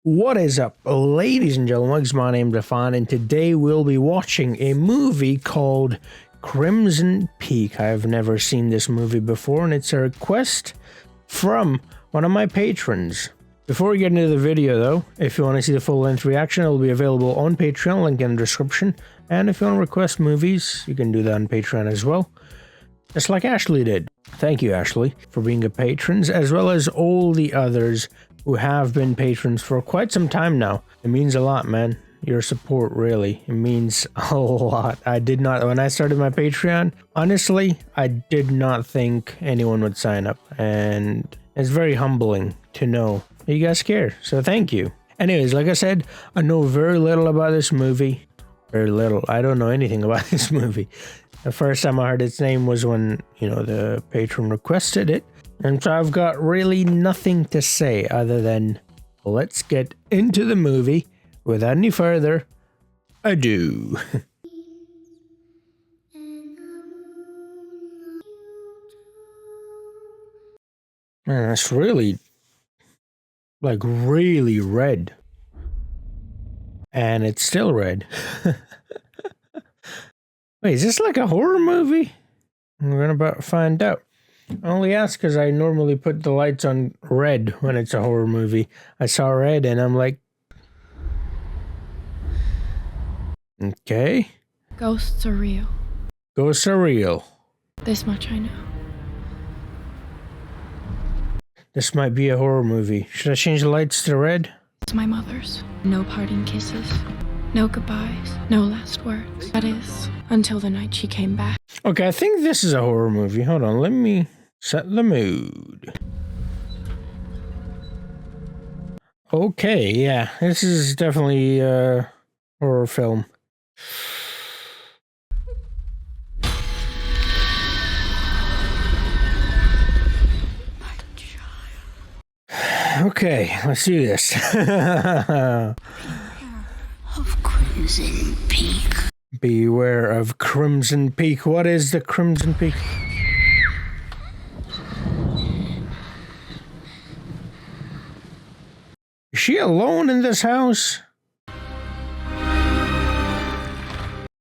What is up, ladies and gentlemen? My name's Stefan, and today we'll be watching a movie called Crimson Peak. I've never seen this movie before, and it's a request from one of my patrons. Before we get into the video, though, if you want to see the full-length reaction, it will be available on Patreon, link in the description. And if you want to request movies, you can do that on Patreon as well, just like Ashley did. Thank you, Ashley, for being a patron, as well as all the others who have been patrons for quite some time now. It means a lot, man. Your support, really. It means a lot. When I started my Patreon, honestly, I did not think anyone would sign up. And it's very humbling to know that you guys care. So thank you. Anyways, like I said, I know very little about this movie. Very little. I don't know anything about this movie. The first time I heard its name was when, the patron requested it. And so I've got really nothing to say other than let's get into the movie without any further ado. Man, that's really, really red. And it's still red. Wait, is this like a horror movie? We're about to find out. I only ask because I normally put the lights on red when it's a horror movie. I saw red and I'm like, okay. Ghosts are real. Ghosts are real. This much I know. This might be a horror movie. Should I change the lights to red? It's my mother's. No parting kisses. No goodbyes. No last words. That is, until the night she came back. Okay, I think this is a horror movie. Hold on, let me set the mood. Okay, yeah, this is definitely a horror film. Okay, let's do this. Of Crimson Peak. Beware of Crimson Peak. What is the Crimson Peak? Is she alone in this house?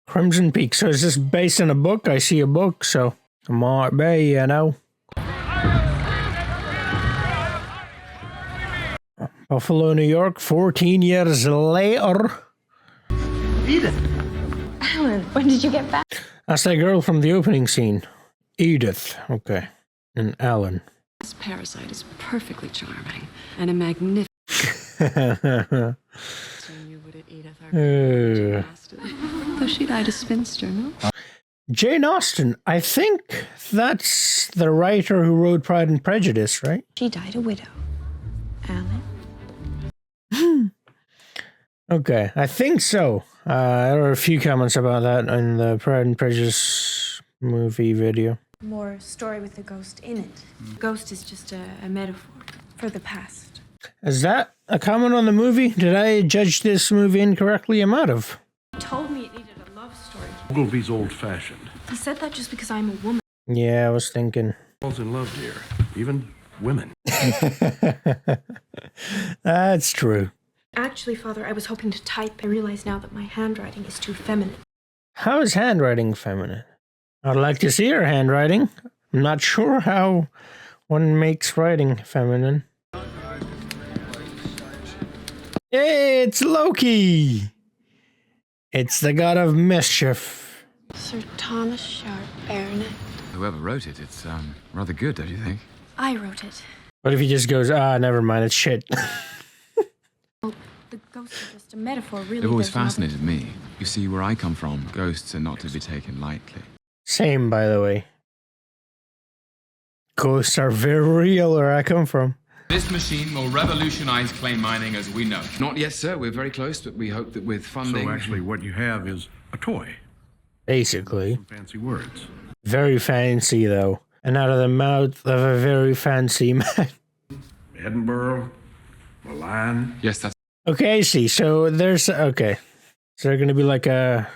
Crimson Peak. So is this based on a book? I see a book, so it might be, Buffalo, New York, 14 years later. Edith. Alan, when did you get back? That's that girl from the opening scene. Edith. Okay. And Alan. This parasite is perfectly charming and a magnificent. Though she died a spinster, no? Jane Austen. I think that's the writer who wrote Pride and Prejudice, right? She died a widow. Alan? Okay, I think so. There were a few comments about that in the Pride and Prejudice movie video. More story with the ghost in it. Ghost is just a metaphor for the past. Is that a comment on the movie? Did I judge this movie incorrectly? I might have. He told me it needed a love story. Ogilvy's old-fashioned. He said that just because I'm a woman. Yeah, I was thinking. Falls in love, dear. Even women. That's true. Actually, Father, I was hoping to type. I realize now that my handwriting is too feminine. How is handwriting feminine? I'd like to see her handwriting. I'm not sure how one makes writing feminine. Hey, it's Loki! It's the god of mischief. Sir Thomas Sharp, Baronet. Whoever wrote it, it's rather good, don't you think? I wrote it. What if he just goes, never mind, it's shit. Well, the ghosts are just a metaphor, really. They've always there's nothing- fascinated me. You see, where I come from, ghosts are not to be taken lightly. Same, by the way. Ghosts are very real where I come from. This machine will revolutionize clay mining as we know it. Not yet, sir. We're very close, but we hope that with funding... So actually what you have is a toy. Basically. Some fancy words. Very fancy, though. And out of the mouth of a very fancy man. Edinburgh, Milan. Yes, that's... Okay, I see. So there's... Okay. Is there going to be like a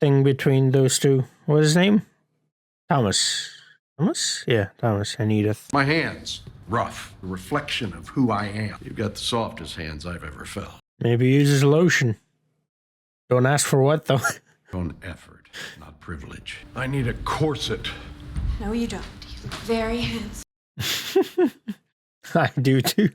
thing between those two? What's his name? Thomas. Thomas? Yeah, Thomas and Edith. My hands. rough, a reflection of who I am. You've got the softest hands I've ever felt. Maybe he uses lotion. Don't ask for what, though. On effort, not privilege. I need a corset. No, you don't. You look very handsome. I do, too.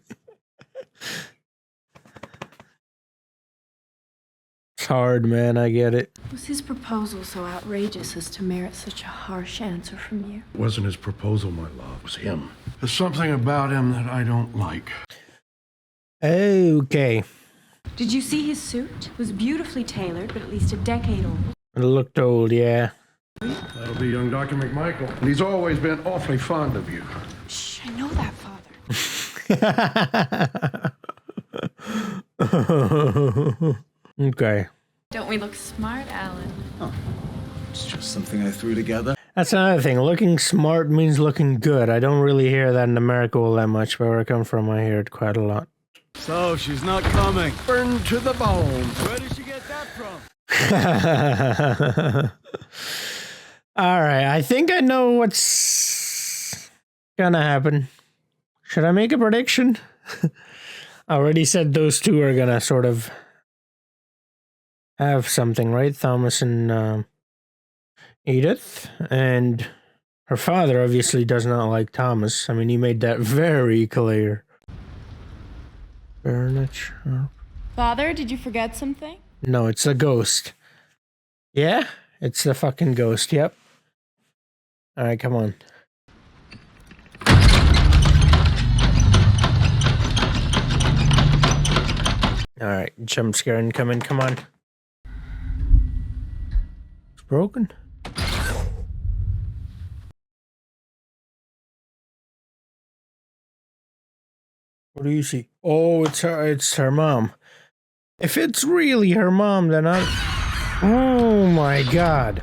It's hard, man. I get it. Was his proposal so outrageous as to merit such a harsh answer from you? It wasn't his proposal, my love. It was him. There's something about him that I don't like. Okay. Did you see his suit? It was beautifully tailored, but at least a decade old. It looked old, yeah. That'll be young Dr. McMichael. He's always been awfully fond of you. Shh, I know that, Father. Okay. Don't we look smart, Alan? Oh, it's just something I threw together. That's another thing. Looking smart means looking good. I don't really hear that in America all that much, but where I come from, I hear it quite a lot. So, she's not coming. Burned to the bone. Where did she get that from? All right, I think I know what's gonna happen. Should I make a prediction? I already said those two are gonna sort of have something, right? Thomas and Edith. And her father obviously does not like Thomas. I mean, he made that very clear. Furniture. Father, did you forget something? No, it's a ghost. Yeah? It's the fucking ghost, yep. Alright, come on. Alright, jump scare incoming, come on. It's broken. What do you see? Oh, it's her mom. If it's really her mom, then I... Oh my god.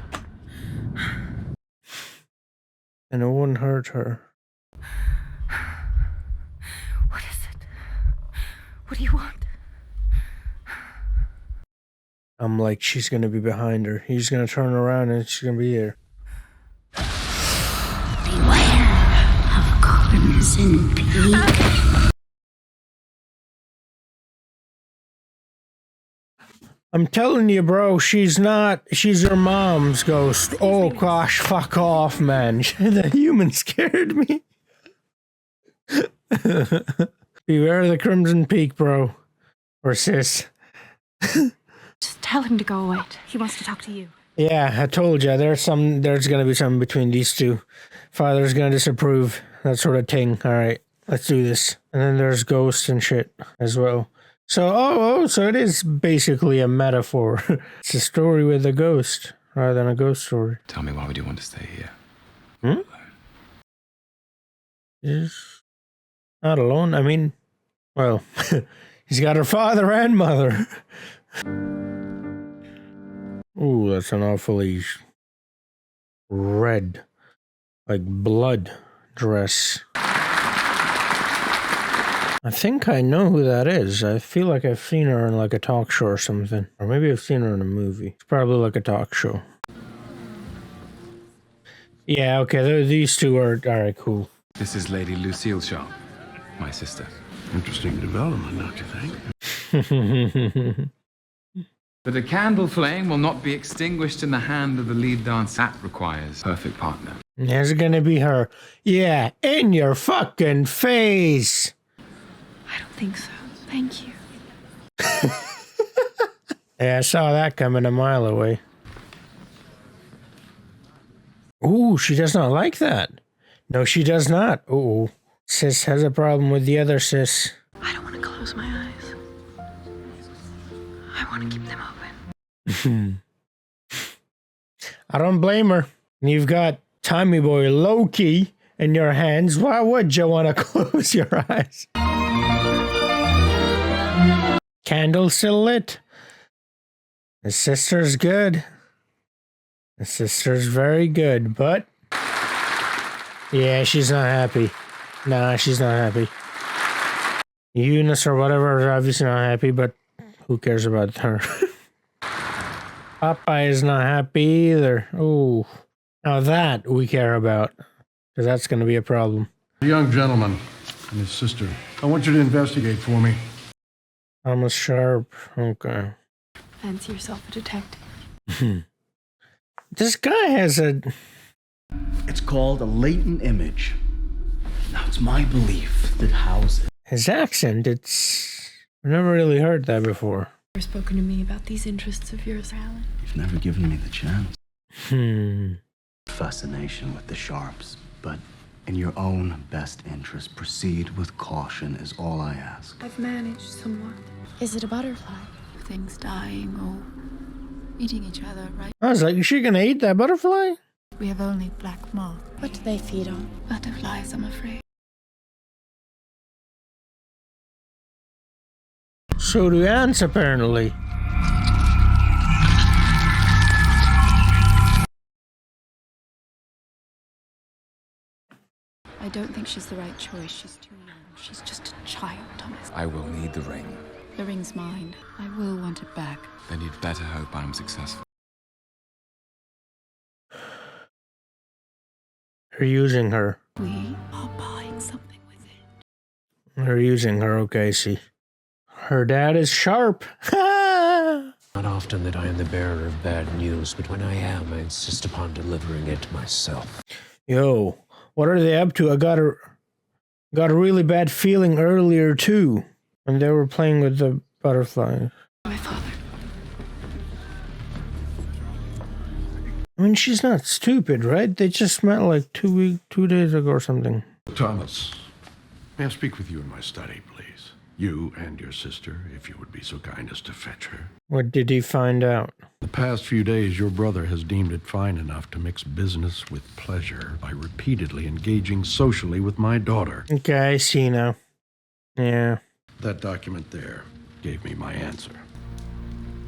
And it wouldn't hurt her. What is it? What do you want? I'm like, she's gonna be behind her. He's gonna turn around and she's gonna be here. Beware of Crimson Peak. I'm telling you, bro, she's your mom's ghost. Oh gosh, fuck off, man. The human scared me. Beware of the Crimson Peak, bro. Or sis. Just tell him to go away. He wants to talk to you. Yeah, I told you, there's gonna be something between these two. Father's gonna disapprove, that sort of thing. Alright, let's do this. And then there's ghosts and shit as well. So, so it is basically a metaphor. It's a story with a ghost, rather than a ghost story. Tell me, why would you want to stay here? He's not alone. I mean, well, he's got her father and mother. Ooh, that's an awfully red, like blood dress. I think I know who that is. I feel like I've seen her in like a talk show or something. Or maybe I've seen her in a movie. It's probably like a talk show. Yeah, okay, these two are... Alright, cool. This is Lady Lucille Shaw, my sister. Interesting development, don't you think? But a candle flame will not be extinguished in the hand of the lead dancer. That requires a perfect partner. There's gonna be her. Yeah, in your fucking face! I don't think so. Thank you. Yeah, I saw that coming a mile away. Ooh, she does not like that. No, she does not. Ooh, sis has a problem with the other sis. I don't want to close my eyes. I want to keep them open. I don't blame her. You've got Tommy Boy Loki in your hands. Why would you want to close your eyes? Candle still lit. The sister's good. The sister's very good, but... Yeah, she's not happy. Nah, she's not happy. Eunice or whatever is obviously not happy, but who cares about her? Popeye is not happy either. Ooh. Now that we care about. Because that's going to be a problem. Young gentleman, and his sister. I want you to investigate for me. Thomas Sharp. Okay. Fancy yourself a detective. This guy has a... It's called a latent image. Now, it's my belief that houses... His accent, it's... I've never really heard that before. You've spoken to me about these interests of yours, Alan. You've never given me the chance. Hmm. Fascination with the Sharps, but in your own best interest, proceed with caution is all I ask. I've managed somewhat. Is it a butterfly? Things dying or eating each other, right? I was like, is she gonna eat that butterfly? We have only black moth. What do they feed on? Butterflies, I'm afraid. So do ants, apparently. I don't think she's the right choice. She's too young. She's just a child, Thomas. I will need the ring. The ring's mine. I will want it back. Then you'd better hope I'm successful. They're using her. We are buying something with it. They're using her, okay, see. Her dad is Sharp. Not often that I am the bearer of bad news, but when I am, I insist upon delivering it myself. Yo, what are they up to? I got a really bad feeling earlier, too, when they were playing with the butterfly. My father. I mean, she's not stupid, right? They just met like 2 days ago or something. Thomas, may I speak with you in my study, please? You and your sister, if you would be so kind as to fetch her. What did he find out? The past few days, your brother has deemed it fine enough to mix business with pleasure by repeatedly engaging socially with my daughter. Okay, I see now. Yeah. That document there gave me my answer.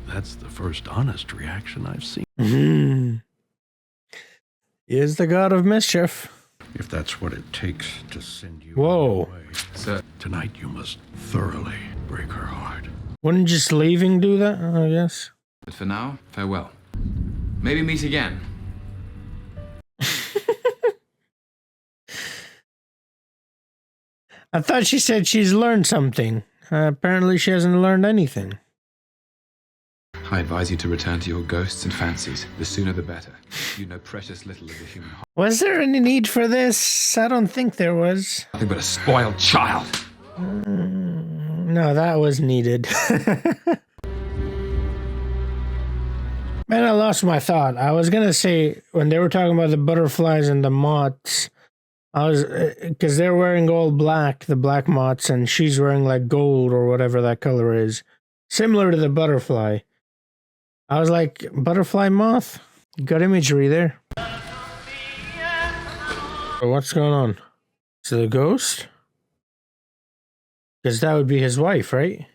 That's the first honest reaction I've seen. He is the god of mischief. If that's what it takes to send you Whoa. away, Sir, tonight you must thoroughly break her heart. Wouldn't just leaving do that, I guess? but for now, farewell. Maybe meet again. I thought she said she's learned something. Apparently she hasn't learned anything. I advise you to return to your ghosts and fancies. The sooner the better. You know precious little of the human heart. Was there any need for this? I don't think there was. Nothing but a spoiled child. No, that was needed. Man, I lost my thought. I was gonna say, when they were talking about the butterflies and the moths, because they're wearing all black, the black moths, and she's wearing like gold or whatever that color is. Similar to the butterfly. I was like, butterfly moth? You got imagery there. What's going on? Is it a ghost? Because that would be his wife, right?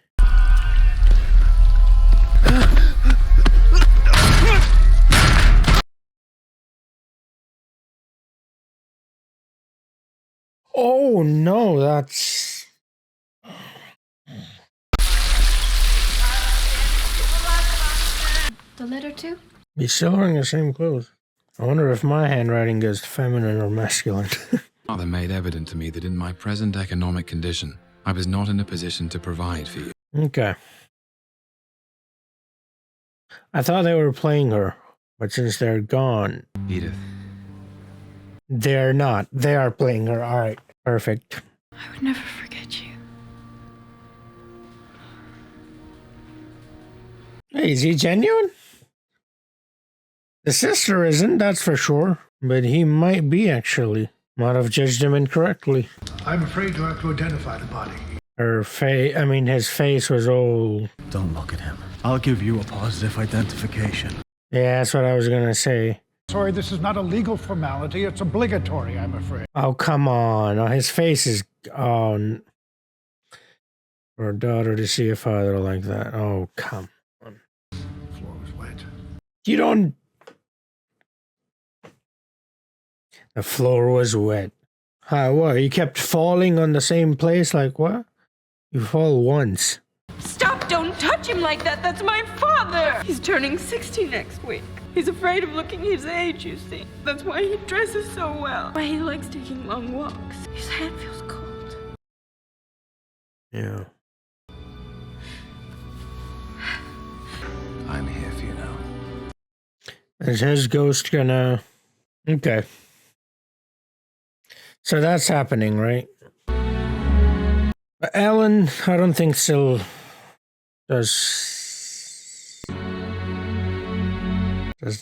Oh no, that's... The letter too? He's still wearing the same clothes. I wonder if my handwriting is feminine or masculine. Father made evident to me that in my present economic condition, I was not in a position to provide for you. Okay. I thought they were playing her, but since they're gone... Edith. They're not. They are playing her. Alright, perfect. I would never forget you. Hey, is he genuine? The sister isn't, that's for sure. But he might be, actually. Might have judged him incorrectly. I'm afraid to have to identify the body. His face was all... Don't look at him. I'll give you a positive identification. Yeah, that's what I was gonna say. Sorry, this is not a legal formality. It's obligatory, I'm afraid. Oh, come on. Oh, his face is... Oh... For a daughter to see a father like that. Oh, come on. The floor was wet. You don't... The floor was wet. What? You kept falling on the same place? Like what? You fall once. Stop! Don't touch him like that! That's my father! He's turning 60 next week. He's afraid of looking his age, you see. That's why he dresses so well. Why he likes taking long walks. His hand feels cold. Yeah. I'm here for you now. Is his ghost gonna... Okay. So that's happening, right? But Ellen, I don't think still does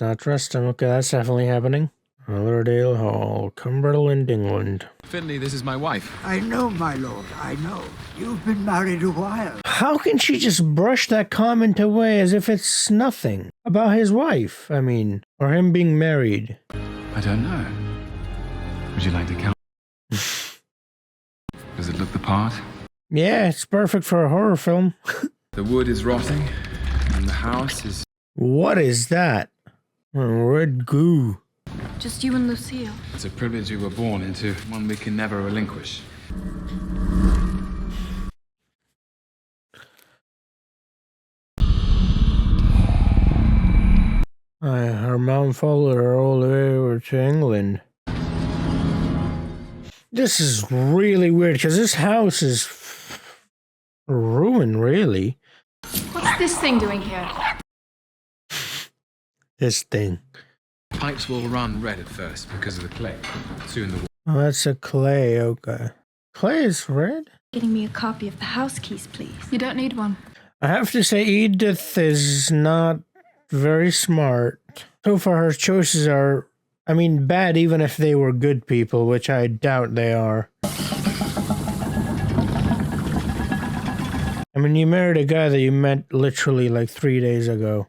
not trust him. Okay, that's definitely happening. Allerdale Hall, Cumberland, England. Finley, this is my wife. I know, my lord, I know. You've been married a while. How can she just brush that comment away as if it's nothing about his wife? I mean, or him being married. I don't know. Would you like to count? Does it look the part? Yeah, it's perfect for a horror film. The wood is rotting, and the house is... What is that? Red goo. Just you and Lucille. It's a privilege we were born into, one we can never relinquish. Her mom followed her all the way over to England. This is really weird, because this house is ruined, really. What's this thing doing here? This thing. Pipes will run red at first because of the clay. Soon the... Oh, that's a clay, okay. Clay is red? Getting me a copy of the house keys, please. You don't need one. I have to say, Edith is not very smart. So far, her choices are, I mean, bad even if they were good people, which I doubt they are. I mean, you married a guy that you met literally like 3 days ago,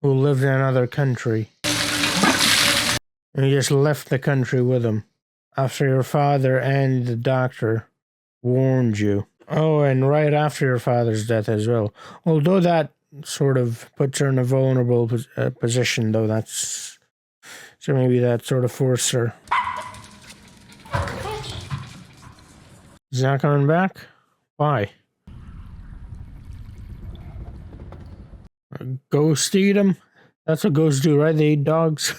who lived in another country. And you just left the country with him after your father and the doctor warned you. Oh, and right after your father's death as well. Although that sort of puts her in a vulnerable position, though. That's... So maybe that sort of forced her. He's not coming back? Why? A ghost eat him? That's what ghosts do, right? They eat dogs.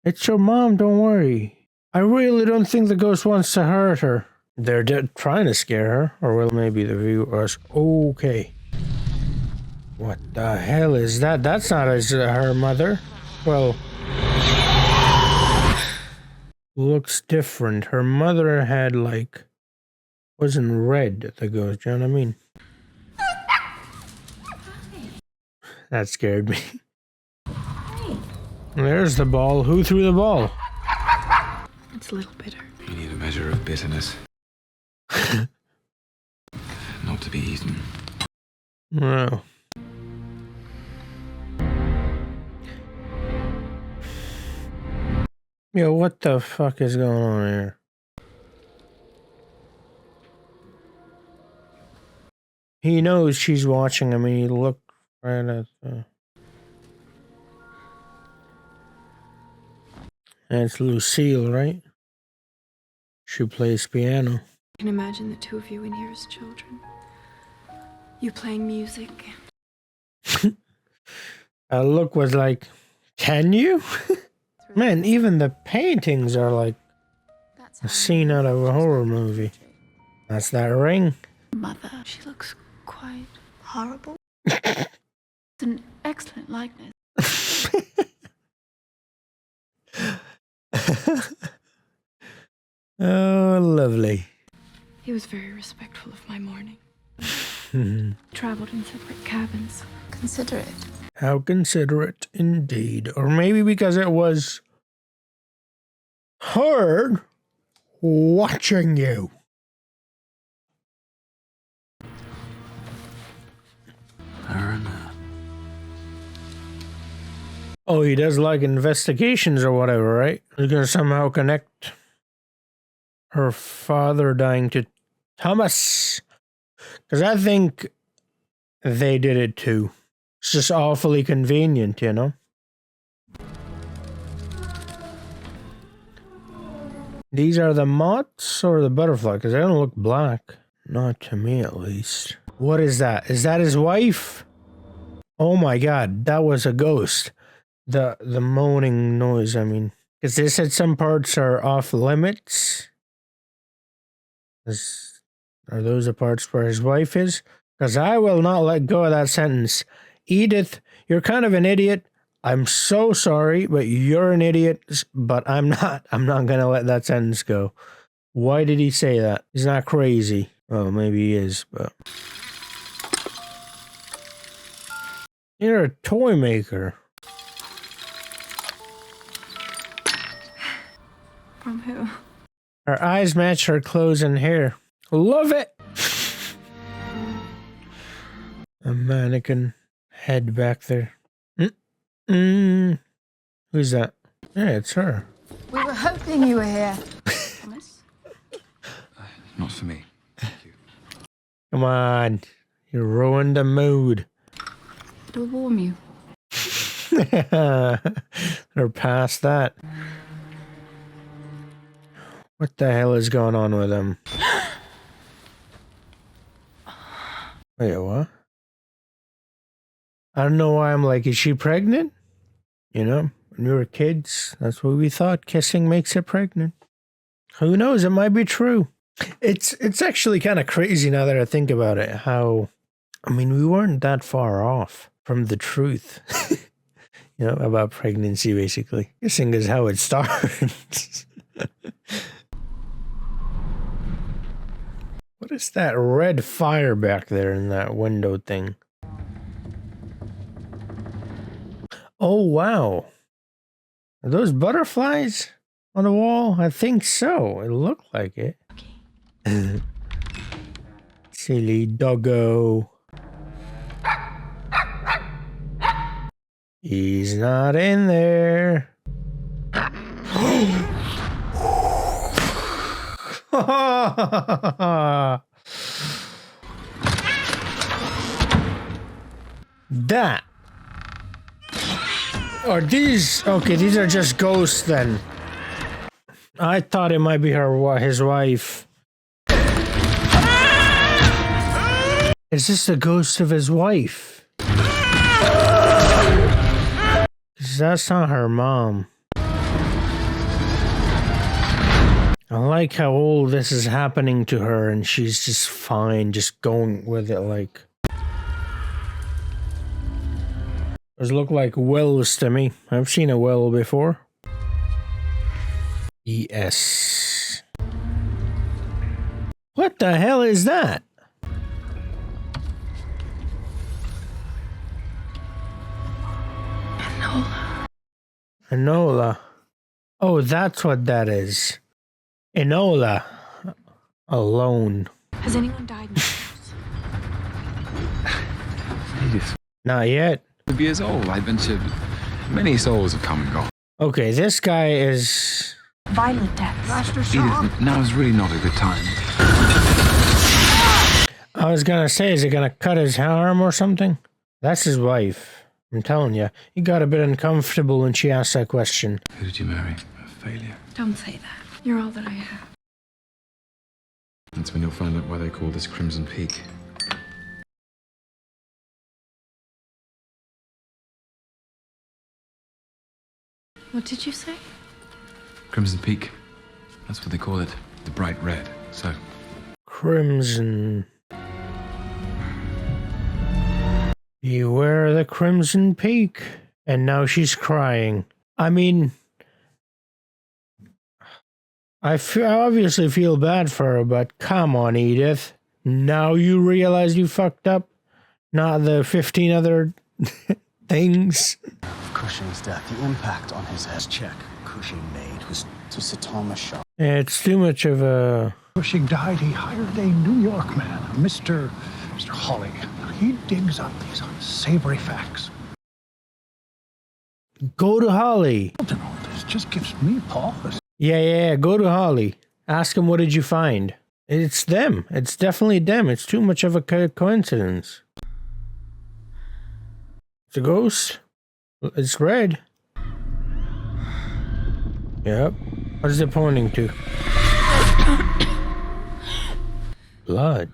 It's your mom, don't worry. I really don't think the ghost wants to hurt her. They're trying to scare her, or well, maybe the viewers. Okay. What the hell is that? That's not her mother. Well, looks different. Her mother had like, wasn't red, the ghost, you know what I mean? That scared me. There's the ball. Who threw the ball? It's a little bitter. You need a measure of bitterness. Not to be eaten. No. Yo, what the fuck is going on here? He knows she's watching. I mean, he looked right at the... And it's Lucille, right? She plays piano. I can imagine the two of you in here as children. You playing music. That look was like, can you? Man, even the paintings are like a scene out of a horror movie. That's that ring. Mother, she looks quite horrible. It's an excellent likeness. Oh, lovely. He was very respectful of my mourning. Traveled in separate cabins. Considerate. How considerate indeed. Or maybe because it was her watching you. Oh, he does like investigations or whatever, right? He's gonna somehow connect her father dying to Thomas. Because I think they did it too. It's just awfully convenient, you know? These are the moths or the butterfly? Because they don't look black. Not to me, at least. What is that? Is that his wife? Oh my god, that was a ghost. The moaning noise, I mean. Because they said some parts are off limits. Are those the parts where his wife is? Because I will not let go of that sentence. Edith, you're kind of an idiot. I'm so sorry, but you're an idiot. But I'm not going to let that sentence go. Why did he say that? He's not crazy. Well, maybe he is, but... You're a toy maker. From who? Her eyes match her clothes and hair. Love it! A mannequin head back there. Who's that? Yeah, it's her. We were hoping you were here. Thomas? Not for me. Thank you. Come on. You ruined the mood. It'll warm you. They're past that. What the hell is going on with him? Wait, what? I don't know why I'm like, is she pregnant? You know, when we were kids, that's what we thought. Kissing makes her pregnant. Who knows? It might be true. It's actually kind of crazy now that I think about it. How, I mean, we weren't that far off from the truth. You know, about pregnancy, basically. Kissing is how it starts. What is that red fire back there in that window thing? Oh, wow. Are those butterflies on the wall? I think so. It looked like it. Okay. Silly doggo. He's not in there. That. Are these... Okay, these are just ghosts then. I thought it might be his wife. Is this the ghost of his wife? 'Cause that's not her mom. I like how all this is happening to her and she's just fine, just going with it like... Those look like wells to me. I've seen a well before. Yes. What the hell is that? Enola. Oh, that's what that is. Enola. Alone. Has anyone died in the house? Not yet. Years old, I venture many souls have come and gone. Okay, this guy is... Violent deaths. Edith, now is really not a good time. I was gonna say, is he gonna cut his arm or something? That's his wife. I'm telling you. He got a bit uncomfortable when she asked that question. Who did you marry? A failure. Don't say that. You're all that I have. That's when you'll find out why they call this Crimson Peak. What did you say? Crimson Peak. That's what they call it. The bright red. So. Crimson. Beware the Crimson Peak. And now she's crying. I mean... I obviously feel bad for her, but come on, Edith. Now you realize you fucked up? Not the 15 other things? Cushing's death, the impact on his head. Check Cushing made was to Satoma Shaw. It's too much of a... Cushing died, he hired a New York man, Mr. Hawley. He digs up these unsavory facts. Go to Holly. This just gives me pause. Yeah, go to Holly. Ask him, what did you find? It's them. It's definitely them. It's too much of a coincidence. It's a ghost. It's red. Yep. What is it pointing to? Blood.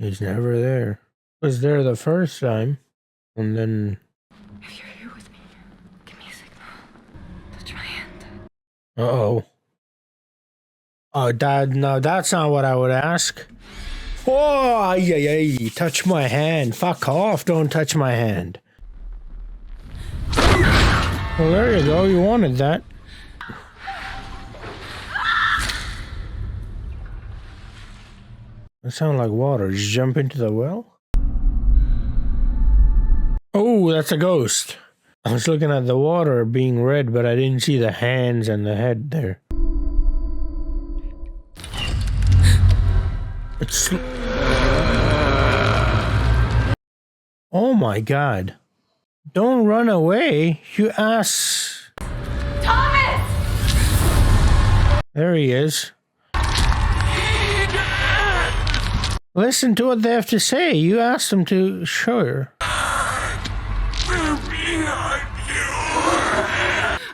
He's never there. Was there the first time, and then... If you're here with me, give me a signal. Touch my hand. Uh-oh. Oh, Dad, no, that's not what I would ask. Oh, yeah, touch my hand. Fuck off, don't touch my hand. Well, there you go, you wanted that. That sounds like water. Did you jump into the well? Oh, that's a ghost. I was looking at the water being red, but I didn't see the hands and the head there. It's... Oh my god. Don't run away, you ass. Thomas! There he is. Listen to what they have to say. You asked them to show her.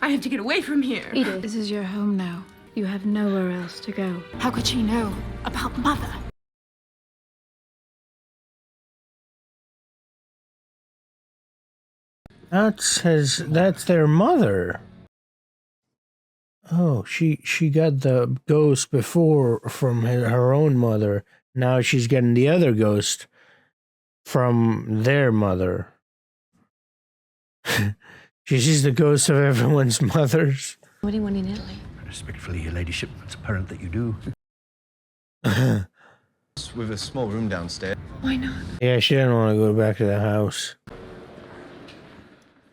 I have to get away from here. Edith, this is your home now. You have nowhere else to go. How could she know about Mother? That's their mother. Oh, she got the ghost before from her own mother. Now she's getting the other ghost from their mother. She sees the ghosts of everyone's mothers. What do you want in Italy? Respectfully, your ladyship, it's apparent that you do. With a small room downstairs. Why not? Yeah, she didn't want to go back to the house.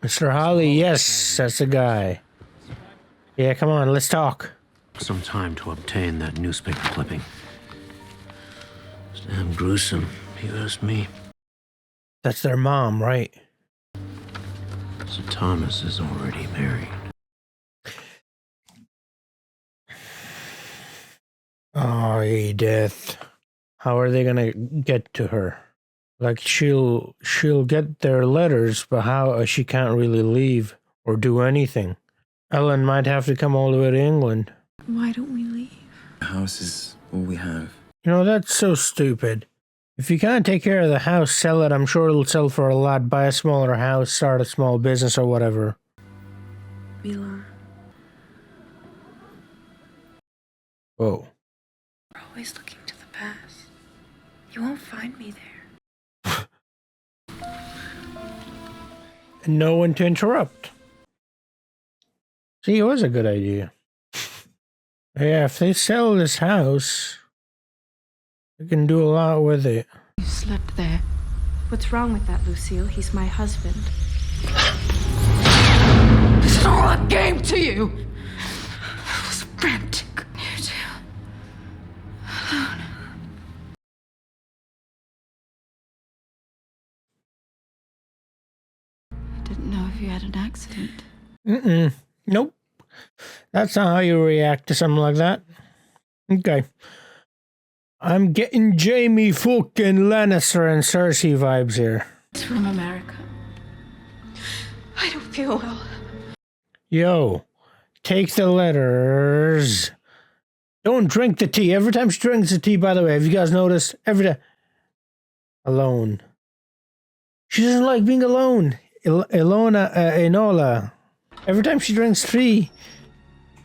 Mr. Holly, yes, that's the guy. Yeah, come on, let's talk. Some time to obtain that newspaper clipping. It's damn gruesome, if you ask me. That's their mom, right? So Thomas is already married. Oh, Edith. How are they gonna get to her? Like, she'll get their letters, but how she can't really leave or do anything. Ellen might have to come all the way to England. Why don't we leave? The house is all we have. You know, that's so stupid. If you can't take care of the house, sell it. I'm sure it'll sell for a lot. Buy a smaller house, start a small business or whatever. Mila. Whoa. We're always looking to the past. You won't find me there. No one to interrupt. See, it was a good idea. Yeah, if they sell this house, they can do a lot with it. You slept there. What's wrong with that, Lucille? He's my husband. It's all a game to you! I was frantic. You too. Alone. I didn't know if you had an accident. Nope. That's not how you react to something like that. Okay. I'm getting Jamie fucking Lannister and Cersei vibes here. It's from America. I don't feel well. Yo, take the letters. Don't drink the tea. Every time she drinks the tea, by the way, have you guys noticed? Every time. Alone. She doesn't like being alone. Enola. Every time she drinks tea,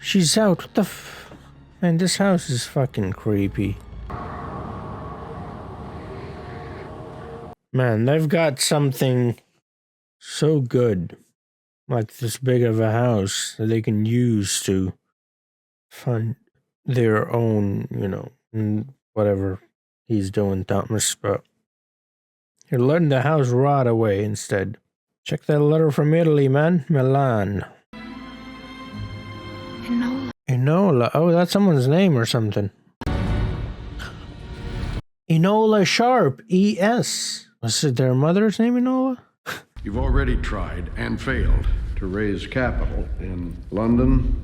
she's out. What the Man, this house is fucking creepy. Man, they've got something so good, like this big of a house, that they can use to fund their own, you know, whatever he's doing, Thomas, but you're letting the house rot away instead. Check that letter from Italy, man. Milan. Enola. Oh, that's someone's name or something. Enola Sharp. E.S. Was it their mother's name, Enola? You've already tried and failed to raise capital in London,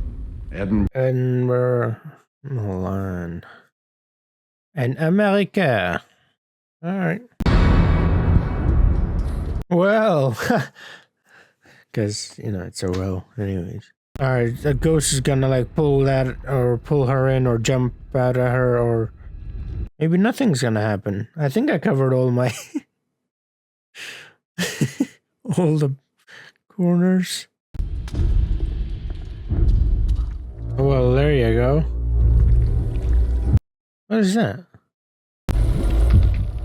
Edinburgh, Milan, and America. All right. Well, because, you know, it's a well, anyways. All right, the ghost is gonna like pull that or pull her in or jump out at her or Maybe nothing's gonna happen. I think I covered all my... all the corners. Well, there you go. What is that?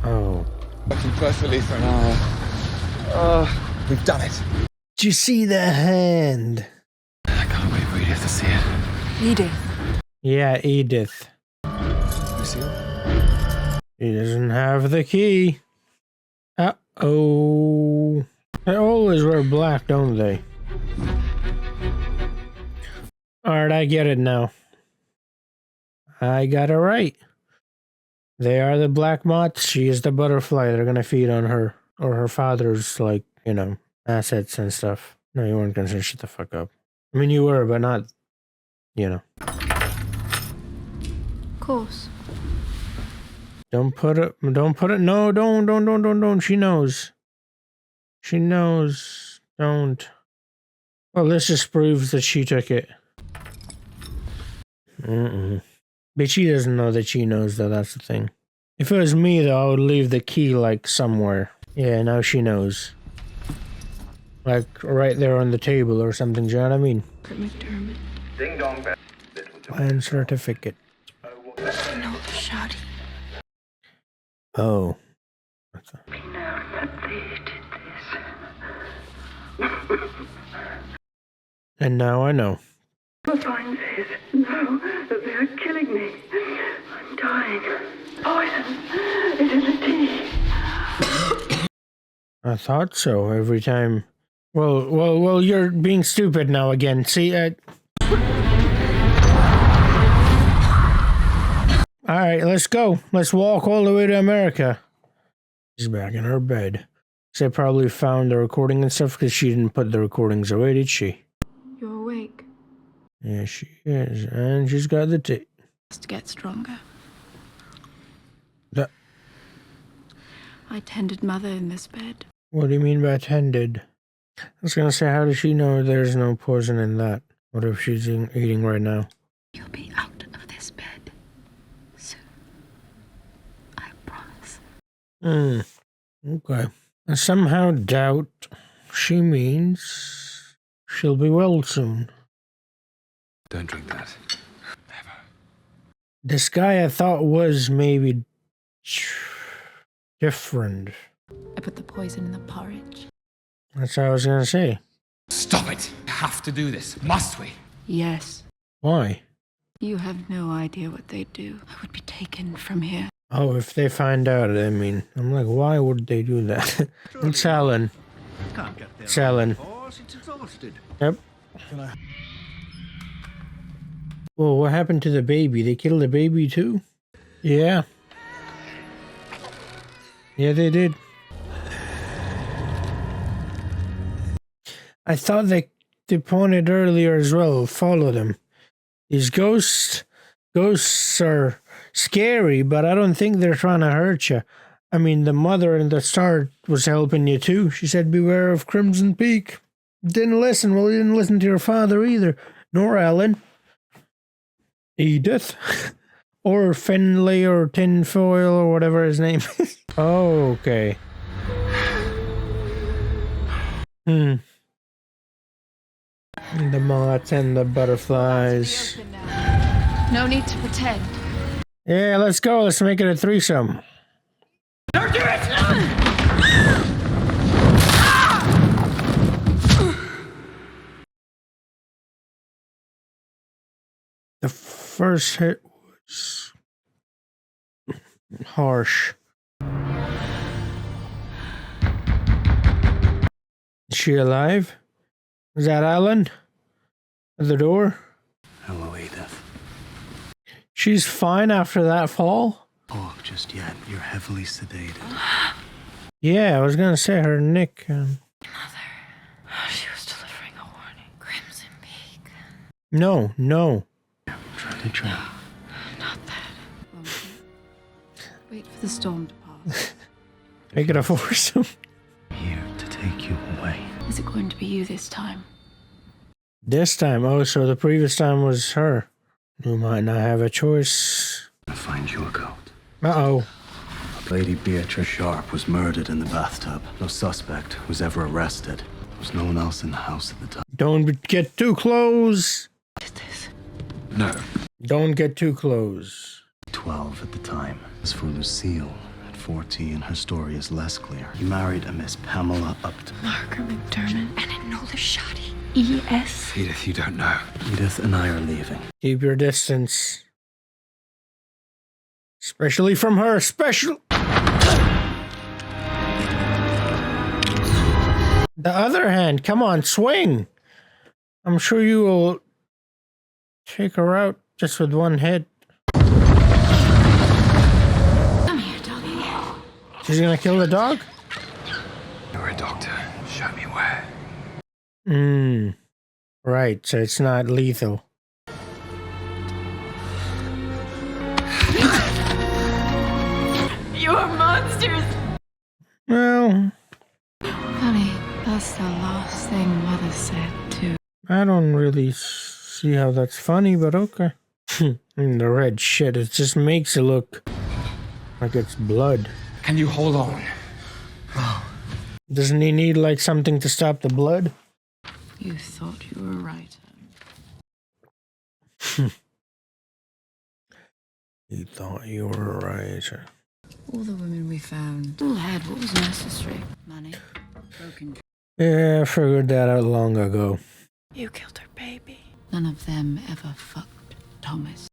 Oh. Working perfectly for an hour. We've done it. Did you see the hand? I can't wait for Edith to see it. Edith. Yeah, Edith. You see it? He doesn't have the key. Uh-oh. They always wear black, don't they? Alright, I get it now. I got it right. They are the black moths. She is the butterfly. They're gonna feed on her. Or her father's, like, you know, assets and stuff. No, you weren't gonna shut the fuck up. I mean, you were, but not, you know. Of course. Don't put it, no, don't. She knows. She knows. Don't. Well, this just proves that she took it. But she doesn't know that she knows, though, that's the thing. If it was me, though, I would leave the key, like, somewhere. Yeah, now she knows. Like, right there on the table or something, do you know what I mean? Ding dong bell. Land certificate. No, shoddy. Oh. We know that they did this. And now I know. Find this. No, they are killing me. I'm dying. Poison. It is a tea. I thought so every time. Well, you're being stupid now again. See, Alright, let's go. Let's walk all the way to America. She's back in her bed. They probably found the recording and stuff because she didn't put the recordings away, did she? You're awake. Yeah, she is. And she's got the tea. To get stronger. That. I tended Mother in this bed. What do you mean by tended? I was gonna say, how does she know there's no poison in that? What if she's eating right now? You'll be out of this bed soon. I promise. Okay. I somehow doubt she means she'll be well soon. Don't drink that. This guy I thought was maybe different. I put the poison in the porridge. That's what I was gonna say. Stop it! We have to do this, must we? Yes. Why? You have no idea what they'd do. I would be taken from here. Oh, if they find out, I mean, I'm like, why would they do that? It's Alan. It's Alan. Yep. Well, what happened to the baby? They killed the baby too? Yeah. Yeah, they did. I thought they pointed earlier as well. Follow them. These ghosts are scary, but I don't think they're trying to hurt you. I mean, the mother in the start was helping you too. She said, beware of Crimson Peak. Didn't listen. Well, you didn't listen to your father either. Nor Alan. Edith. Or Finlay or Tinfoil or whatever his name is. Oh, okay. The moths and the butterflies. No need to pretend. Yeah, let's go. Let's make it a threesome. Don't do it! The first hit was harsh. Is she alive? Is that Alan? At the door? Hello, Edith. She's fine after that fall? Oh, just yet. You're heavily sedated. Yeah, I was gonna say her neck. Mother. She was delivering a warning. Crimson Peak. No. Try. Not that. Wait for the storm to pass. Make it a foursome. Here to take you away. Is it going to be you this time? This time? Oh, so the previous time was her. You might not have a choice. I'll find you a coat. Uh-oh. Lady Beatrice Sharp was murdered in the bathtub. No suspect was ever arrested. There was no one else in the house at the time. Don't get too close. What is this? No. Don't get too close. 12 at the time. As for Lucille, at 14, her story is less clear. He married a Miss Pamela Upton. Margaret McDermott and Enola Shoddy. E.S. Edith, you don't know. Edith and I are leaving. Keep your distance. Especially from her. The other hand. Come on, swing. I'm sure you will take her out just with one hit. Come here, doggy. She's gonna kill the dog? You're a doctor. Show me where. Right, so it's not lethal. You are monsters! Well, Honey, that's the last thing Mother said, too. I don't really see how that's funny, but okay. The red shit, it just makes it look like it's blood. Can you hold on? Doesn't he need, like, something to stop the blood? You thought you were right. You thought you were right. All the women we found all had what was necessary. Money, broken. Yeah, I figured that out long ago. You killed her baby. None of them ever fucked Thomas.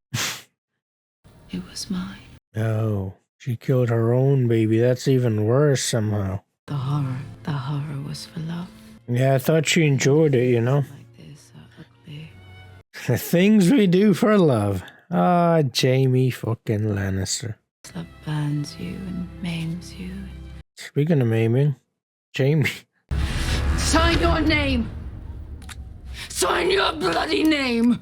It was mine. Oh, she killed her own baby. That's even worse somehow. The horror was for love. Yeah, I thought she enjoyed it, you know. Like this are ugly. The things we do for love. Ah, Jamie fucking Lannister. Love burns you and maims you. Speaking of maiming, Jamie. Sign your name! Sign your bloody name!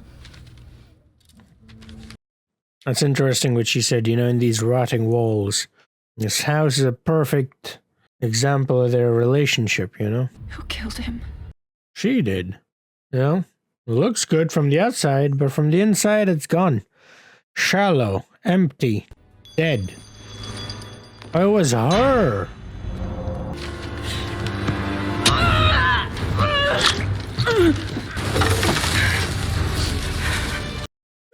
That's interesting what she said, you know, in these rotting walls. This house is a perfect example of their relationship, you know? Who killed him? She did. You know? It looks good from the outside, but from the inside it's gone. Shallow, empty, dead. It was her.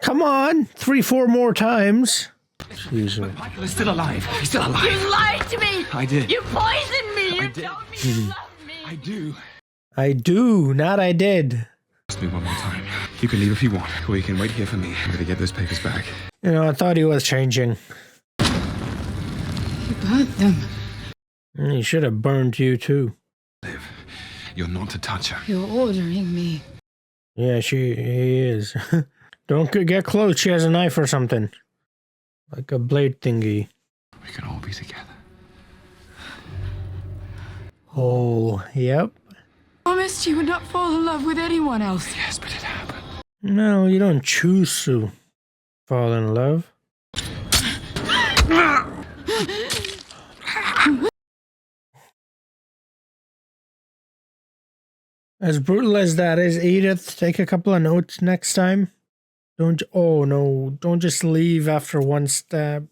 Come on, 3-4 more times. Excuse me. Michael is still alive. He's still alive. You lied to me! I did. You poisoned me! You did. told me you loved me! I do. I do, not I did. Ask me one more time. You can leave if you want, or you can wait here for me. I'm gonna get those papers back. You know, I thought he was changing. You burnt them. He should have burned you too. Liv, you're not to touch her. You're ordering me. Yeah, he is. Don't get close, she has a knife or something. Like a blade thingy. We can all be together. Oh, yep. Promised you would not fall in love with anyone else. Yes, but it happened. No, you don't choose to fall in love. As brutal as that is, Edith, take a couple of notes next time. Oh no, don't just leave after one stab.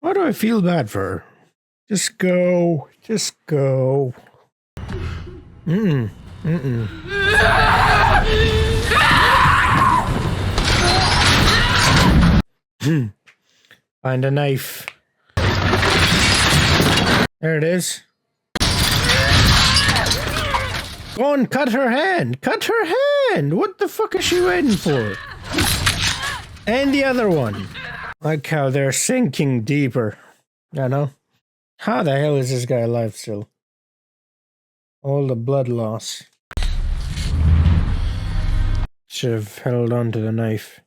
Why do I feel bad for her? Just go. Just go. Find a knife. There it is. Go on, cut her hand. Cut her hand. What the fuck is she waiting for? And the other one. Like how they're sinking deeper. You know? How the hell is this guy alive still? All the blood loss. Should have held on to the knife.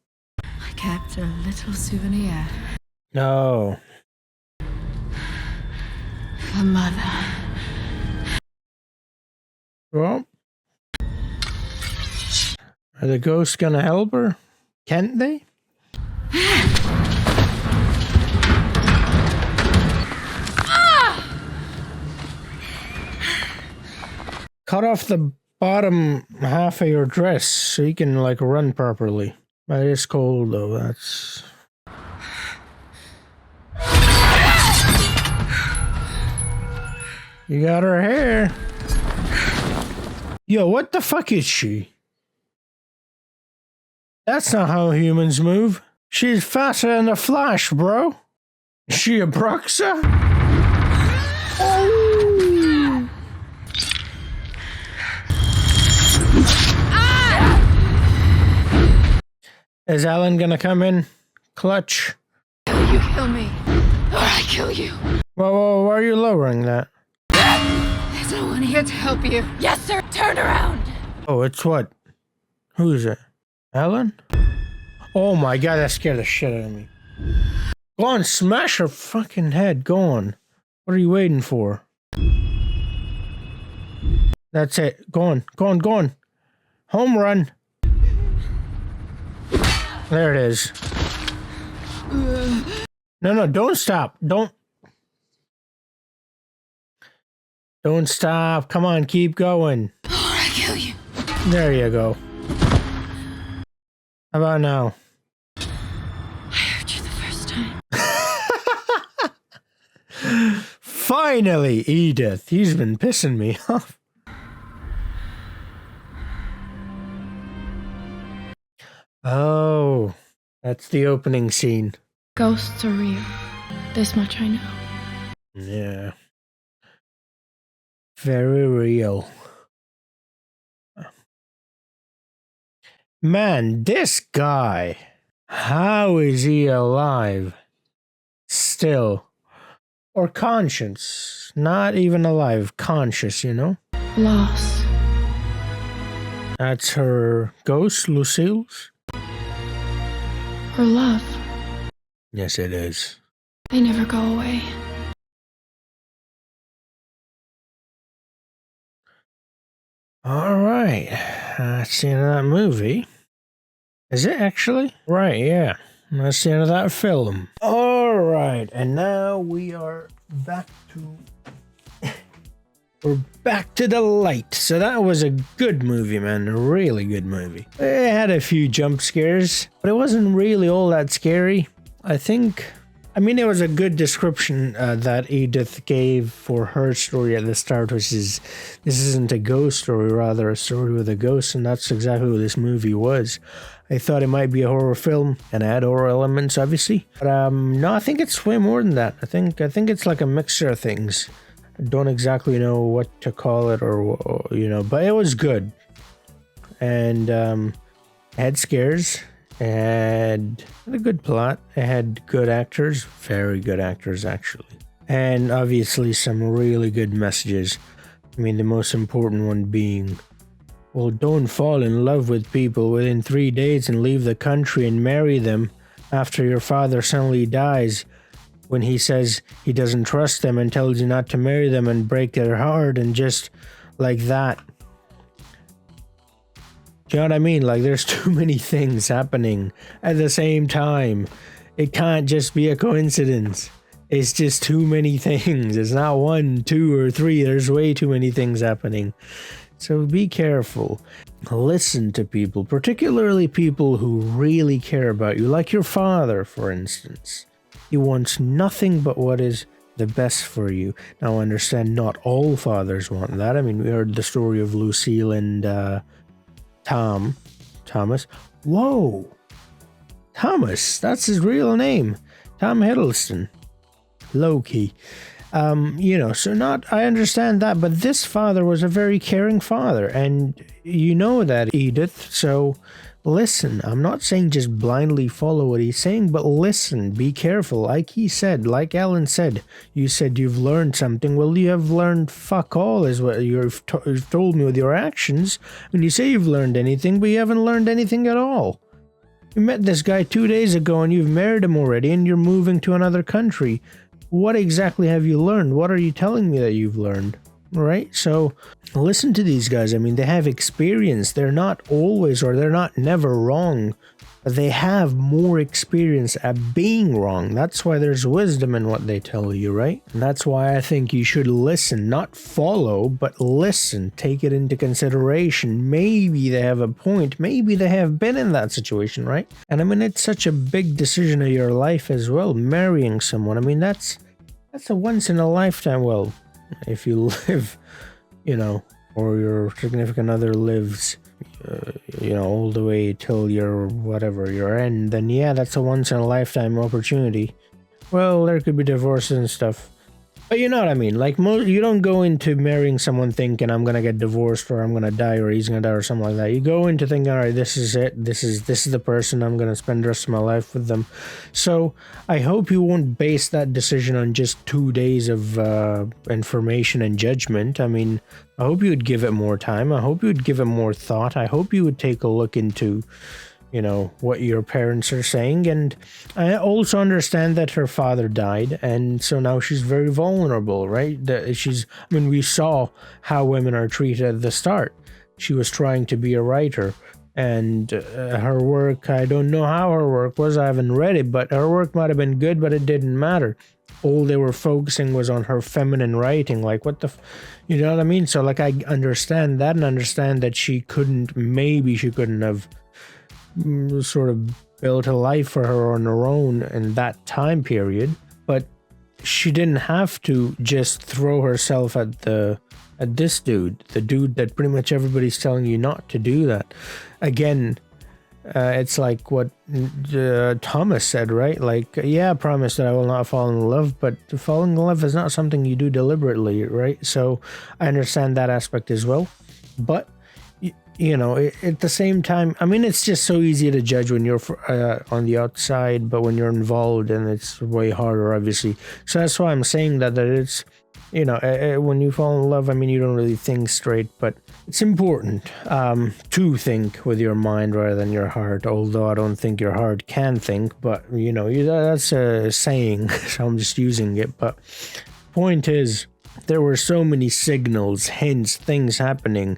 I kept a little souvenir. No. For Mother. Well. Are the ghosts gonna help her? Can't they? Cut off the bottom half of your dress so you can, like, run properly. But it's cold, though. That's... You got her hair. Yo, what the fuck is she? That's not how humans move. She's faster than the Flash, bro. Is she a Bruxa? Oh. Is Alan gonna come in? Clutch. You kill me, or I kill you. Whoa, why are you lowering that? There's no one here to help you. Yes, sir. Turn around. Oh, it's what? Who is it? Alan? Oh my god, that scared the shit out of me. Go on, smash her fucking head. Go on. What are you waiting for? That's it. Go on, go on, go on. Home run. There it is. No, don't stop. Don't stop. Come on, keep going. Or I kill you. There you go. How about now? I heard you the first time. Finally, Edith. He's been pissing me off. Oh, that's the opening scene. Ghosts are real. This much I know. Yeah. Very real. Man, this guy. How is he alive? Still. Or conscious. Not even alive. Conscious, you know? Lost. That's her ghost, Lucille's? Her love. Yes, it is. They never go away. Alright. That's the end of that movie. Is it actually? Right, yeah. That's the end of that film. Alright, and now we are back to... We're back to the light. So that was a good movie, man. A really good movie. It had a few jump scares, but it wasn't really all that scary. I mean, it was a good description that Edith gave for her story at the start, which is, this isn't a ghost story, rather a story with a ghost, and that's exactly what this movie was. I thought it might be a horror film, and it had horror elements, obviously. But no, I think it's way more than that. I think it's like a mixture of things. I don't exactly know what to call it, or you know, but it was good. And it had scares. It had a good plot. It had good actors, very good actors actually, and obviously some really good messages. I mean, the most important one being, well, don't fall in love with people within 3 days and leave the country and marry them after your father suddenly dies, when he says he doesn't trust them and tells you not to marry them and break their heart, and just like that. Do you know what I mean? Like, there's too many things happening at the same time. It can't just be a coincidence. It's just too many things. It's not 1, 2, or 3. There's way too many things happening. So be careful. Listen to people, particularly people who really care about you, like your father, for instance. He wants nothing but what is the best for you. Now, I understand not all fathers want that. I mean, we heard the story of Lucille and Thomas. Whoa! Thomas, that's his real name. Tom Hiddleston. Low-key. You know, so I understand that, but this father was a very caring father, and you know that, Edith, so listen. I'm not saying just blindly follow what he's saying, but listen, be careful. Like he said, like Alan said, you said you've learned something. Well, you have learned fuck all, is what you've told me with your actions. When you say you've learned anything, but you haven't learned anything at all. You met this guy 2 days ago, and you've married him already, and you're moving to another country. What exactly have you learned? What are you telling me that you've learned? Right? So listen to these guys. I mean, they have experience. They're not always, or they're not never wrong but they have more experience at being wrong. That's why there's wisdom in what they tell you, right? And that's why I think you should listen, not follow, but listen, take it into consideration. Maybe they have a point, maybe they have been in that situation, right? And I mean, it's such a big decision of your life as well, marrying someone. I mean, that's a once in a lifetime. Well, if you live, you know, or your significant other lives, you know, all the way till your end, then yeah, that's a once in a lifetime opportunity. Well, there could be divorces and stuff, but you know what I mean. Like, you don't go into marrying someone thinking I'm gonna get divorced or I'm gonna die or he's gonna die or something like that. You go into thinking, all right, this is it. This is the person I'm gonna spend the rest of my life with them. So I hope you won't base that decision on just 2 days of information and judgment. I mean, I hope you would give it more time. I hope you would give it more thought. I hope you would take a look into, you know, what your parents are saying. And I also understand that her father died, and so now she's very vulnerable, right? I mean, we saw how women are treated at the start. She was trying to be a writer, and her work, I don't know how her work was, I haven't read it, but her work might have been good, but it didn't matter. All they were focusing was on her feminine writing. Like, what the you know what I mean? So like, I understand that, and understand that maybe she couldn't have sort of built a life for her on her own in that time period, but she didn't have to just throw herself at this dude, the dude that pretty much everybody's telling you not to do that. Again, it's like what Thomas said, right? Like, yeah, I promise that I will not fall in love, but falling in love is not something you do deliberately, right? So I understand that aspect as well, but you know, at the same time, I mean, it's just so easy to judge when you're on the outside, but when you're involved, and it's way harder, obviously. So that's why I'm saying that it's, you know, when you fall in love, I mean, you don't really think straight, but it's important to think with your mind rather than your heart, although I don't think your heart can think, but, you know, that's a saying, so I'm just using it. But point is, there were so many signals, hints, things happening,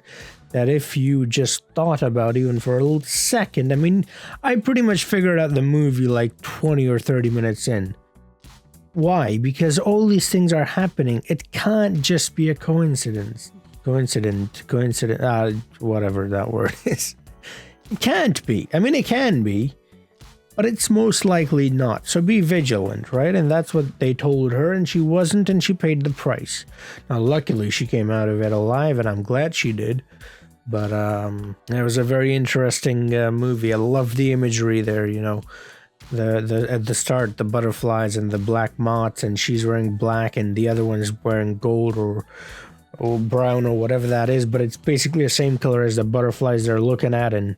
that if you just thought about even for a little second, I mean, I pretty much figured out the movie like 20 or 30 minutes in. Why? Because all these things are happening. It can't just be a coincidence. Whatever that word is. It can't be. I mean, it can be, but it's most likely not. So be vigilant, right? And that's what they told her, and she wasn't, and she paid the price. Now, luckily, she came out of it alive, and I'm glad she did. But it was a very interesting movie. I love the imagery there, you know. At the start, the butterflies and the black moths, and she's wearing black, and the other one is wearing gold or brown or whatever that is, but it's basically the same color as the butterflies they're looking at, and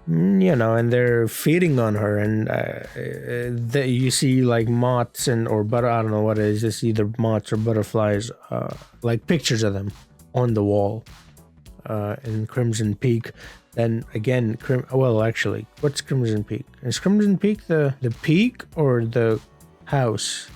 you know, and they're feeding on her, and you see like moths I don't know what it is, it's either moths or butterflies, like pictures of them on the wall in Crimson Peak. Then again, actually, what's Crimson Peak? Is Crimson Peak the peak or the house?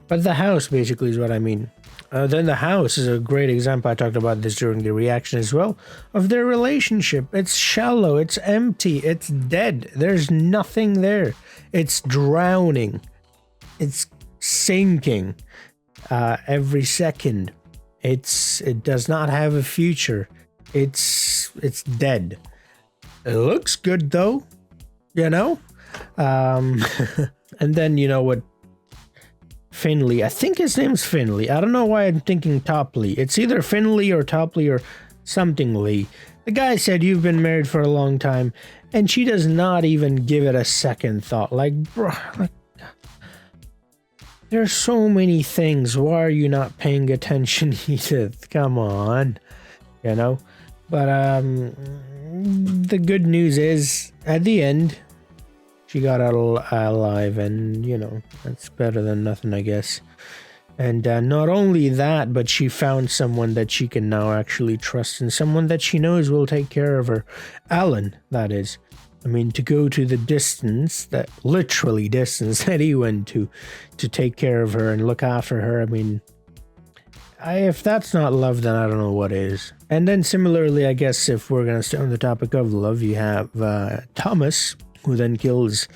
But the house basically is what I mean. Then the house is a great example. I talked about this during the reaction as well, of their relationship. It's shallow, it's empty, it's dead. There's nothing there. It's drowning. It's sinking every second. It does not have a future. It's dead. It looks good though, you know? And then, you know what? Finley, I think his name's Finley. I don't know why I'm thinking Topley. It's either Finley or Topley or something Lee. The guy said, you've been married for a long time, and she does not even give it a second thought. Like, bro, there's so many things. Why are you not paying attention, Edith? Come on, you know? But the good news is, at the end, she got out alive, and, you know, that's better than nothing, I guess. And not only that, but she found someone that she can now actually trust, and someone that she knows will take care of her. Alan, that is. I mean, to go to the distance, literally distance that he went to take care of her and look after her, I mean, if that's not love, then I don't know what is. And then similarly, I guess if we're going to stay on the topic of love, you have Thomas, who then kills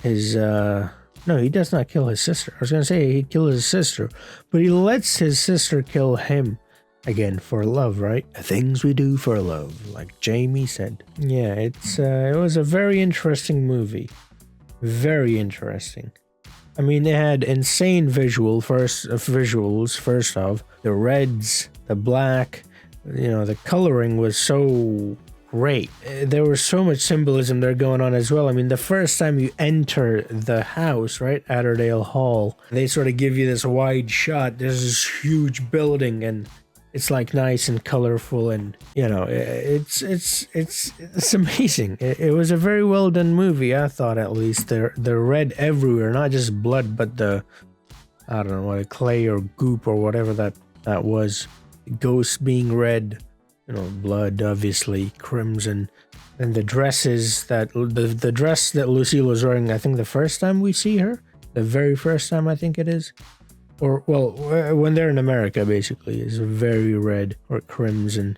his, no, he does not kill his sister. I was going to say he killed his sister, but he lets his sister kill him. Again, for love, right? Things we do for love, like Jamie said. Yeah, it was a very interesting movie. Very interesting. I mean, they had insane visuals. First off, the reds, the black, the coloring was so great. There was so much symbolism there going on as well. I mean, the first time you enter the house, right, Atterdale Hall, they sort of give you this wide shot. There's this huge building, and it's like nice and colorful, and it's amazing. It was a very well done movie, I thought, at least. They're red everywhere, not just blood, but the, I don't know what, clay or goop or whatever that was. Ghosts being red, blood, obviously, crimson, and the dresses that the dress that Lucille was wearing, I think the first time we see her, the very first time I think it is. Or, well, when they're in America, basically, is very red or crimson.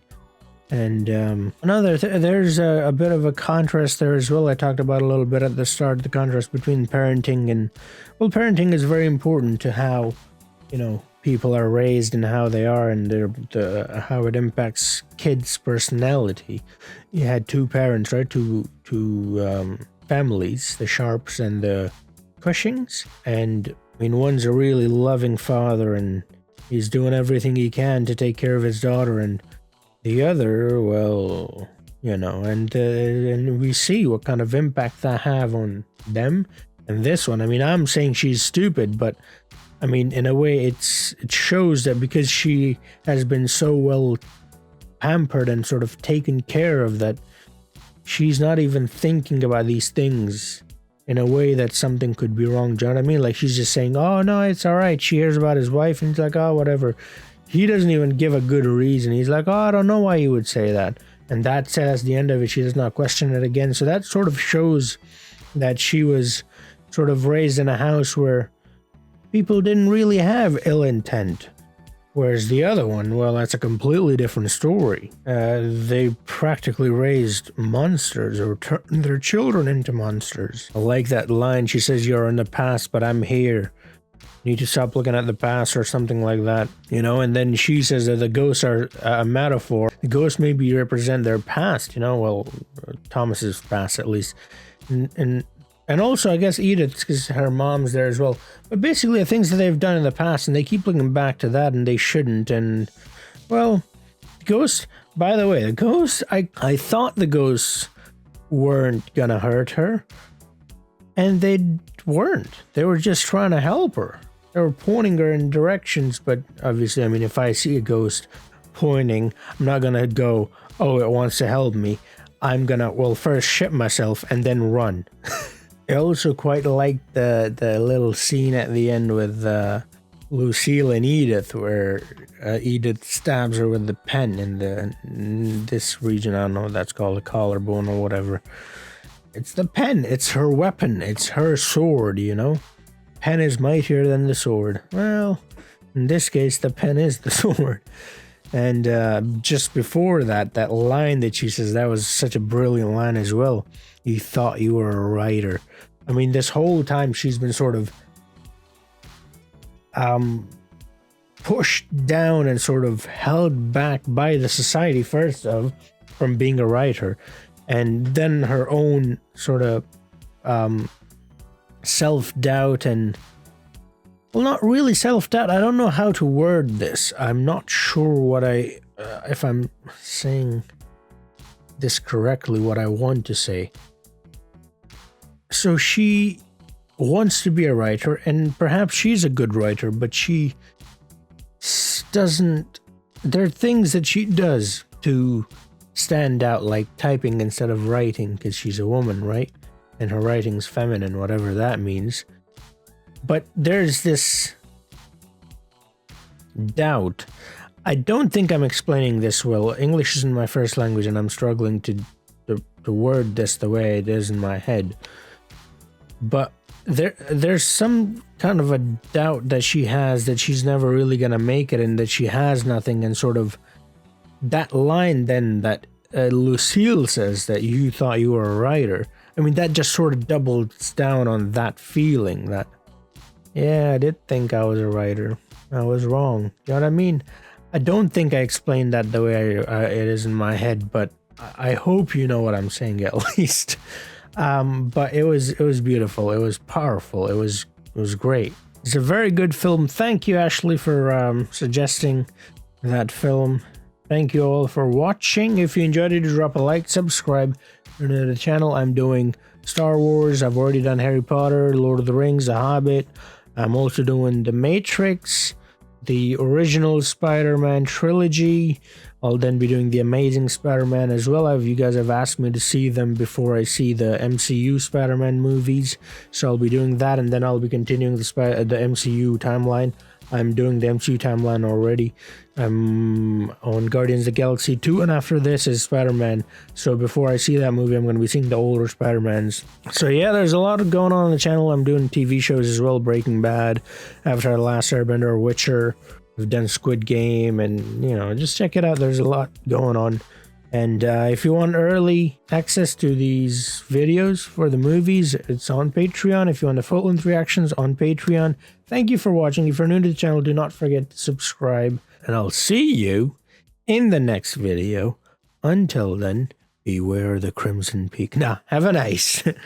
And there's a bit of a contrast there as well. I talked about a little bit at the start, the contrast between parenting and, well, parenting is very important to how, people are raised and how they are, and how it impacts kids' personality. You had two parents, right? Two families, the Sharps and the Cushings, and I mean, one's a really loving father, and he's doing everything he can to take care of his daughter, and the other, well, and we see what kind of impact that have on them. And this one, I mean, I'm saying she's stupid, but I mean, in a way, it shows that because she has been so well pampered and sort of taken care of, that she's not even thinking about these things in a way that something could be wrong. Do you know what I mean? Like, she's just saying, oh, no, it's all right. She hears about his wife, and he's like, oh, whatever. He doesn't even give a good reason. He's like, oh, I don't know why you would say that. And that's the end of it. She does not question it again. So that sort of shows that she was sort of raised in a house where people didn't really have ill intent. Whereas the other one, well, that's a completely different story. They practically raised monsters, or turned their children into monsters. I like that line. She says, you're in the past, but I'm here. You need to stop looking at the past, or something like that. And then she says that the ghosts are a metaphor. The ghosts maybe represent their past, well, Thomas's past at least. And also, I guess, Edith's, because her mom's there as well. But basically, the things that they've done in the past, and they keep looking back to that, and they shouldn't. And, well, ghosts, by the way, the ghosts, I thought the ghosts weren't gonna hurt her. And they weren't. They were just trying to help her. They were pointing her in directions, but obviously, I mean, if I see a ghost pointing, I'm not gonna go, oh, it wants to help me. I'm gonna, well, first shit myself and then run. I also quite liked the little scene at the end with Lucille and Edith, where Edith stabs her with the pen in this region. I don't know what that's called, a collarbone or whatever. It's the pen. It's her weapon. It's her sword, Pen is mightier than the sword. Well, in this case, the pen is the sword. And just before that line that she says, that was such a brilliant line as well. You thought you were a writer. I mean, this whole time she's been sort of pushed down and sort of held back by the society, first of, from being a writer. And then her own sort of self-doubt and, well, not really self-doubt. I don't know how to word this. I'm not sure if I'm saying this correctly, what I want to say. So she wants to be a writer, and perhaps she's a good writer, but she doesn't. There are things that she does to stand out, like typing instead of writing, because she's a woman, right? And her writing's feminine, whatever that means. But there's this doubt. I don't think I'm explaining this well. English isn't my first language, and I'm struggling to word this the way it is in my head. But there's some kind of a doubt that she has, that she's never really gonna make it, and that she has nothing, and sort of that line then that Lucille says, that you thought you were a writer. I mean, that just sort of doubles down on that feeling that, yeah, I did think I was a writer. I was wrong. You know what I mean? I don't think I explained that the way it is in my head, but I hope you know what I'm saying at least. But it was beautiful. It was powerful. It was great. It's a very good film. Thank you, Ashley, for suggesting that film. Thank you all for watching. If you enjoyed it, drop a like, subscribe to the channel. I'm doing Star Wars. I've already done Harry Potter, Lord of the Rings, The Hobbit. I'm also doing The Matrix, the original Spider-Man trilogy. I'll then be doing the Amazing Spider-Man as well. You guys have asked me to see them before I see the MCU Spider-Man movies, so I'll be doing that, and then I'll be continuing the MCU timeline. I'm doing the MCU timeline already. I'm on Guardians of the Galaxy 2, and after this is Spider-Man. So before I see that movie, I'm going to be seeing the older Spider-Mans. So yeah, there's a lot going on the channel. I'm doing TV shows as well, Breaking Bad, Avatar: The Last Airbender, Witcher. We've done Squid Game, and you know, just check it out. There's a lot going on. And if you want early access to these videos for the movies, it's on Patreon. If you want the full-length reactions, on Patreon. Thank you for watching. If you're new to the channel, do not forget to subscribe. And I'll see you in the next video. Until then, beware the Crimson Peak. Nah, have a nice.